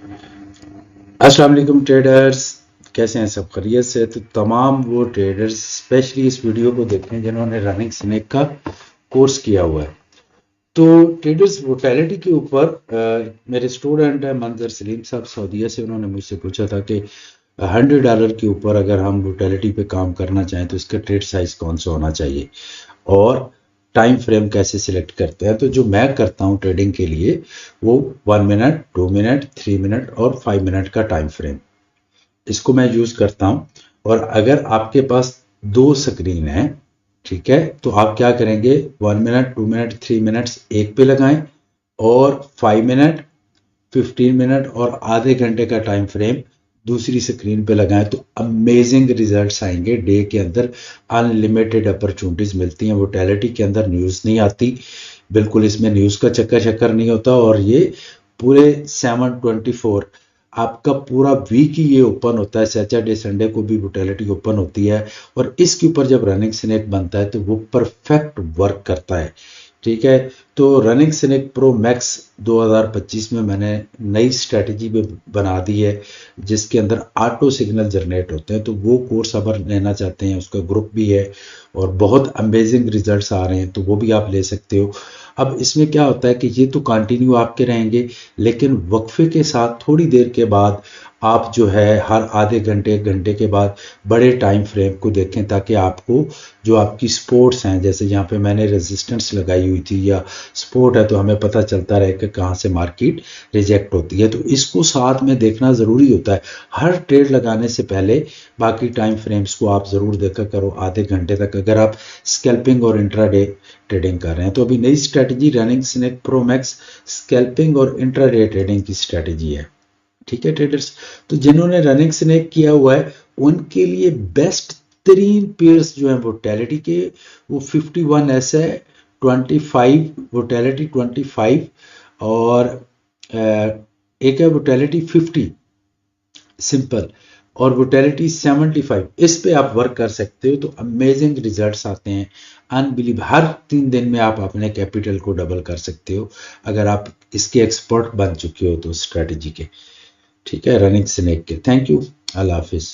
अस्सलाम वालेकुम ट्रेडर्स, कैसे हैं सब? खैरियत से? तो तमाम वो ट्रेडर्स स्पेशली इस वीडियो को देखें जिन्होंने रनिंग स्नेक का कोर्स किया हुआ है। तो ट्रेडर्स वोटैलिटी के ऊपर मेरे स्टूडेंट है मंजर सलीम साहब सऊदीया से, उन्होंने मुझसे पूछा था कि $100 के ऊपर अगर हम वोटैलिटी पे काम करना चाहें तो इसका ट्रेड साइज कौन सा होना चाहिए और टाइम फ्रेम कैसे सिलेक्ट करते हैं। तो जो मैं करता हूं ट्रेडिंग के लिए वो 1 मिनट, 2 मिनट, 3 मिनट और 5 मिनट का टाइम फ्रेम, इसको मैं यूज करता हूं। और अगर आपके पास 2 स्क्रीन है, ठीक है, तो आप क्या करेंगे, 1 मिनट, 2 मिनट, 3 मिनट्स एक पे लगाएं और 5 मिनट, 15 मिनट और आधे घंटे का टाइम फ्रेम दूसरी स्क्रीन पे लगाएं। तो अमेजिंग रिजल्ट्स आएंगे डे के अंदर। अनलिमिटेड अपॉर्चुनिटीज मिलती हैं। वोटैलिटी के अंदर न्यूज़ नहीं आती, बिल्कुल इसमें न्यूज़ का चक्कर नहीं होता। और ये पूरे 7/24 आपका पूरा वीक ही ये ओपन होता है। सैटरडे संडे को भी वोटैलिटी ओपन होती है और इसके ऊपर जब रनिंग स्नेक बनता है तो वो परफेक्ट वर्क करता है। ठीक है, तो रनिंग स्नेक प्रो मैक्स 2025 में मैंने नई स्ट्रेटजी भी बना दी है जिसके अंदर ऑटो सिग्नल जनरेट होते हैं। तो वो कोर्स अगर लेना चाहते हैं, उसका ग्रुप भी है और बहुत अमेजिंग रिजल्ट्स आ रहे हैं, तो वो भी आप ले सकते हो। अब इसमें क्या होता है कि ये तो कंटिन्यू आपके रहेंगे, लेकिन वक्फे के साथ थोड़ी देर के बाद आप जो है हर आधे घंटे, 1 घंटे के बाद बड़े टाइम फ्रेम को देखें, ताकि आपको जो आपकी स्पोर्ट्स हैं, जैसे यहाँ पे मैंने रेजिस्टेंस लगाई हुई थी या सपोर्ट है, तो हमें पता चलता रहे कि कहाँ से मार्केट रिजेक्ट होती है। तो इसको साथ में देखना ज़रूरी होता है हर ट्रेड लगाने से पहले। बाकी टाइम फ्रेम्स को आप ज़रूर देखा करो आधे घंटे तक, अगर आप स्कैल्पिंग और इंट्राडे ट्रेडिंग कर रहे हैं। तो अभी नई strategy running snake pro max scalping और इंट्राडे ट्रेडिंग की स्ट्रैटेजी है। ठीक है ट्रेडर्स, तो जिन्होंने रनिंग स्नेक किया हुआ है उनके लिए बेस्ट 3 पेयर्स जो है वोटैलिटी के, वो 51S है, 25 वोटैलिटी 25 और एक है वोटैलिटी 50 सिंपल और वोटैलिटी 75। इस पे आप वर्क कर सकते हो तो अमेजिंग रिजल्ट्स आते हैं। अनबिलीव, हर 3 दिन में आप अपने कैपिटल को डबल कर सकते हो अगर आप इसके एक्सपर्ट बन चुके हो तो स्ट्रेटजी के। ठीक है, रनिंग स्नेक के। Thank you, Allah Hafiz.